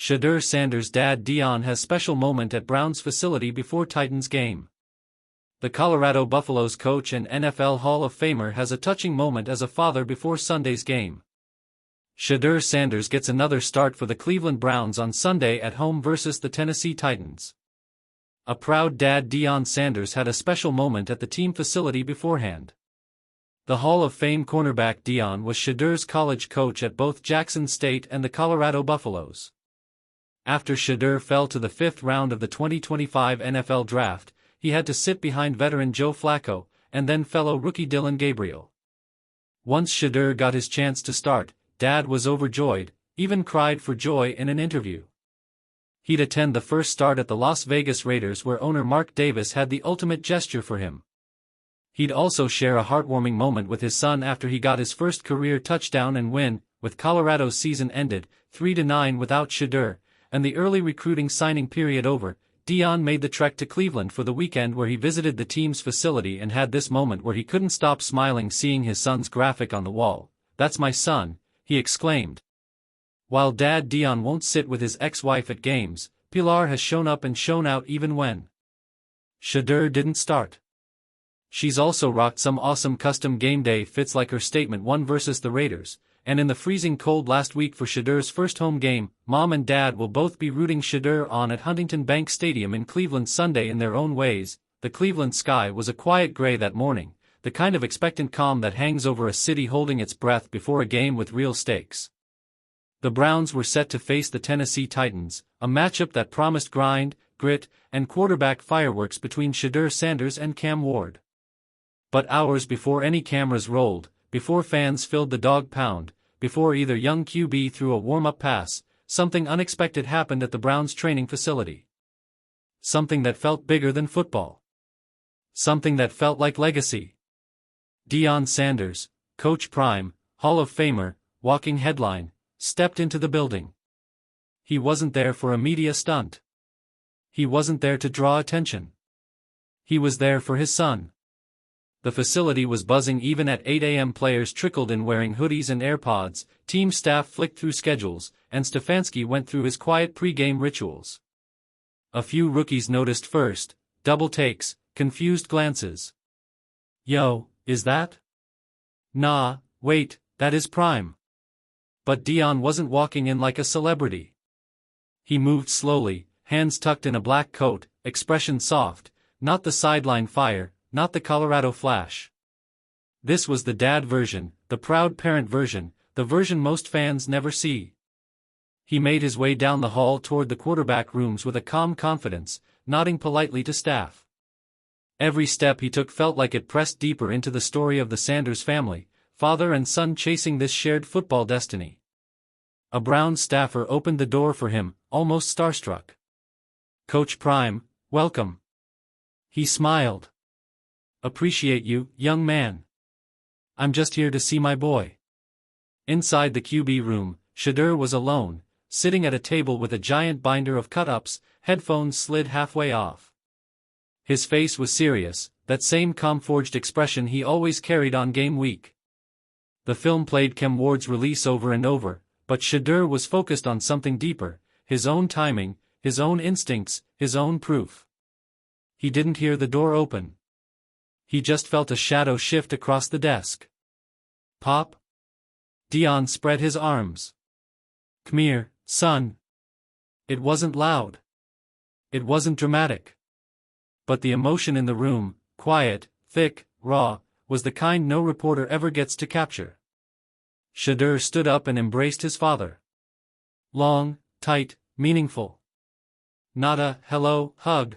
Shedeur Sanders' dad Deion has special moment at Browns facility before Titans game. The Colorado Buffaloes coach and NFL Hall of Famer has a touching moment as a father before Sunday's game. Shedeur Sanders gets another start for the Cleveland Browns on Sunday at home versus the Tennessee Titans. A proud dad Deion Sanders had a special moment at the team facility beforehand. The Hall of Fame cornerback Deion was Shedeur's college coach at both Jackson State and the Colorado Buffaloes. After Shedeur fell to the 5th round of the 2025 NFL Draft, he had to sit behind veteran Joe Flacco, and then fellow rookie Dillon Gabriel. Once Shedeur got his chance to start, Dad was overjoyed, even cried for joy in an interview. He'd attend the first start at the Las Vegas Raiders where owner Mark Davis had the ultimate gesture for him. He'd also share a heartwarming moment with his son after he got his first career touchdown and win, with Colorado's season ended, 3-9 without Shedeur, and the early recruiting signing period over. Deion made the trek to Cleveland for the weekend where he visited the team's facility and had this moment where he couldn't stop smiling seeing his son's graphic on the wall. "That's my son," he exclaimed. While dad Deion won't sit with his ex-wife at games, Pilar has shown up and shown out even when Shedeur didn't start. She's also rocked some awesome custom game day fits like her statement won versus the Raiders, and in the freezing cold last week for Shedeur's first home game, Mom and Dad will both be rooting Shedeur on at Huntington Bank Stadium in Cleveland Sunday in their own ways. The Cleveland sky was a quiet gray that morning, the kind of expectant calm that hangs over a city holding its breath before a game with real stakes. The Browns were set to face the Tennessee Titans, a matchup that promised grind, grit, and quarterback fireworks between Shedeur Sanders and Cam Ward. But hours before any cameras rolled, before fans filled the dog pound, before either young QB threw a warm-up pass, something unexpected happened at the Browns training facility. Something that felt bigger than football. Something that felt like legacy. Deion Sanders, Coach Prime, Hall of Famer, walking headline, stepped into the building. He wasn't there for a media stunt. He wasn't there to draw attention. He was there for his son. The facility was buzzing even at 8 a.m. Players trickled in wearing hoodies and AirPods, team staff flicked through schedules, and Stefanski went through his quiet pre-game rituals. A few rookies noticed first, double takes, confused glances. "Yo, is that? Nah, wait, that is Prime." But Deion wasn't walking in like a celebrity. He moved slowly, hands tucked in a black coat, expression soft, not the sideline fire, not the Colorado flash. This was the dad version, the proud parent version, the version most fans never see. He made his way down the hall toward the quarterback rooms with a calm confidence, nodding politely to staff. Every step he took felt like it pressed deeper into the story of the Sanders family, father and son chasing this shared football destiny. A Browns staffer opened the door for him, almost starstruck. "Coach Prime, welcome." He smiled. "Appreciate you, young man. I'm just here to see my boy." Inside the QB room, Shedeur was alone, sitting at a table with a giant binder of cut-ups, headphones slid halfway off. His face was serious, that same calm-forged expression he always carried on game week. The film played Cam Ward's release over and over, but Shedeur was focused on something deeper, his own timing, his own instincts, his own proof. He didn't hear the door open. He just felt a shadow shift across the desk. "Pop?" Deion spread his arms. "C'mere, son." It wasn't loud. It wasn't dramatic. But the emotion in the room, quiet, thick, raw, was the kind no reporter ever gets to capture. Shedeur stood up and embraced his father. Long, tight, meaningful. Not a "hello" hug.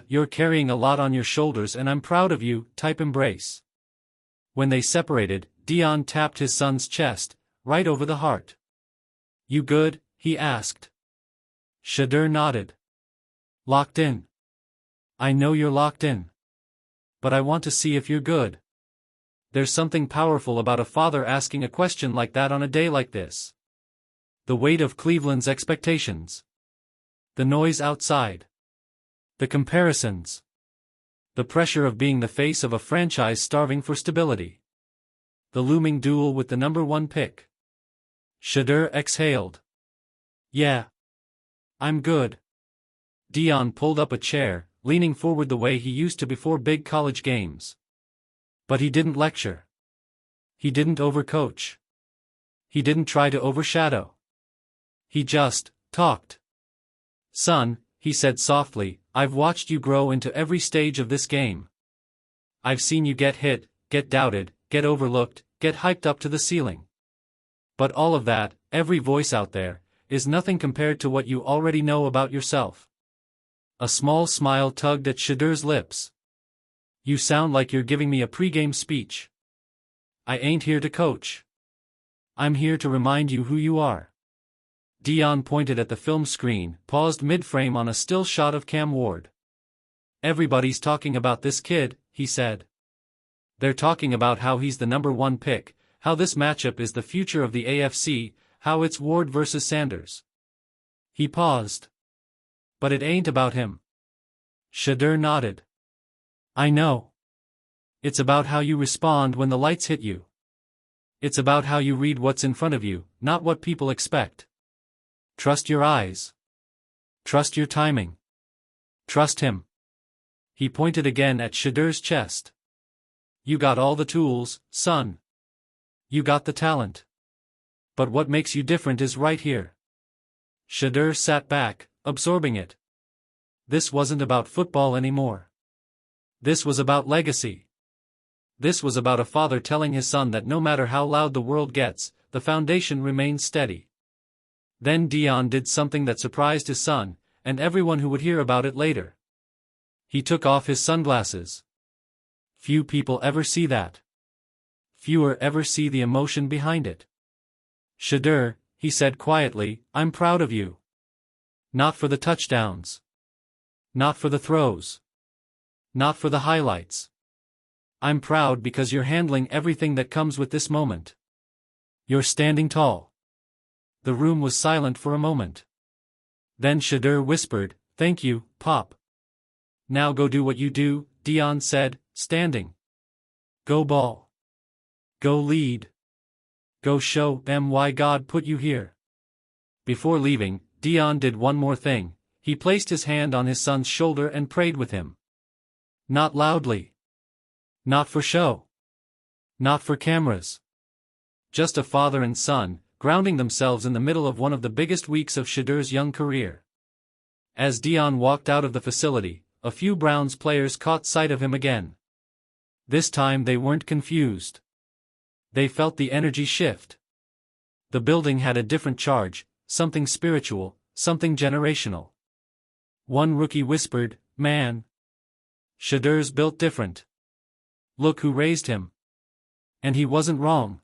"You're carrying a lot on your shoulders and I'm proud of you" type embrace. When they separated, Deion tapped his son's chest, right over the heart. "You good?" he asked. Shedeur nodded. "Locked in. I know you're locked in. But I want to see if you're good." There's something powerful about a father asking a question like that on a day like this. The weight of Cleveland's expectations. The noise outside. The comparisons. The pressure of being the face of a franchise starving for stability. The looming duel with the #1 pick. Shedeur exhaled. Yeah. I'm good. Deion pulled up a chair, leaning forward the way he used to before big college games. But he didn't lecture. He didn't overcoach. He didn't try to overshadow. He just talked. Son, he said softly, I've watched you grow into every stage of this game. I've seen you get hit, get doubted, get overlooked, get hyped up to the ceiling. But all of that, every voice out there, is nothing compared to what you already know about yourself. A small smile tugged at Shedeur's lips. You sound like you're giving me a pregame speech. I ain't here to coach. I'm here to remind you who you are. Deion pointed at the film screen, paused mid-frame on a still shot of Cam Ward. Everybody's talking about this kid, he said. They're talking about how he's the #1 pick, how this matchup is the future of the AFC, how it's Ward versus Sanders. He paused. But it ain't about him. Shedeur nodded. I know. It's about how you respond when the lights hit you. It's about how you read what's in front of you, not what people expect. Trust your eyes. Trust your timing. Trust him. He pointed again at Shedeur's chest. You got all the tools, son. You got the talent. But what makes you different is right here. Shedeur sat back, absorbing it. This wasn't about football anymore. This was about legacy. This was about a father telling his son that no matter how loud the world gets, the foundation remains steady. Then Deion did something that surprised his son, and everyone who would hear about it later. He took off his sunglasses. Few people ever see that. Fewer ever see the emotion behind it. Shedeur, he said quietly, I'm proud of you. Not for the touchdowns. Not for the throws. Not for the highlights. I'm proud because you're handling everything that comes with this moment. You're standing tall. The room was silent for a moment. Then Shedeur whispered, Thank you, Pop. Now go do what you do, Deion said, standing. Go ball. Go lead. Go show them why God put you here. Before leaving, Deion did one more thing. He placed his hand on his son's shoulder and prayed with him. Not loudly. Not for show. Not for cameras. Just a father and son, grounding themselves in the middle of one of the biggest weeks of Shedeur's young career. As Deion walked out of the facility, a few Browns players caught sight of him again. This time they weren't confused. They felt the energy shift. The building had a different charge, something spiritual, something generational. One rookie whispered, Man. Shedeur's built different. Look who raised him. And he wasn't wrong.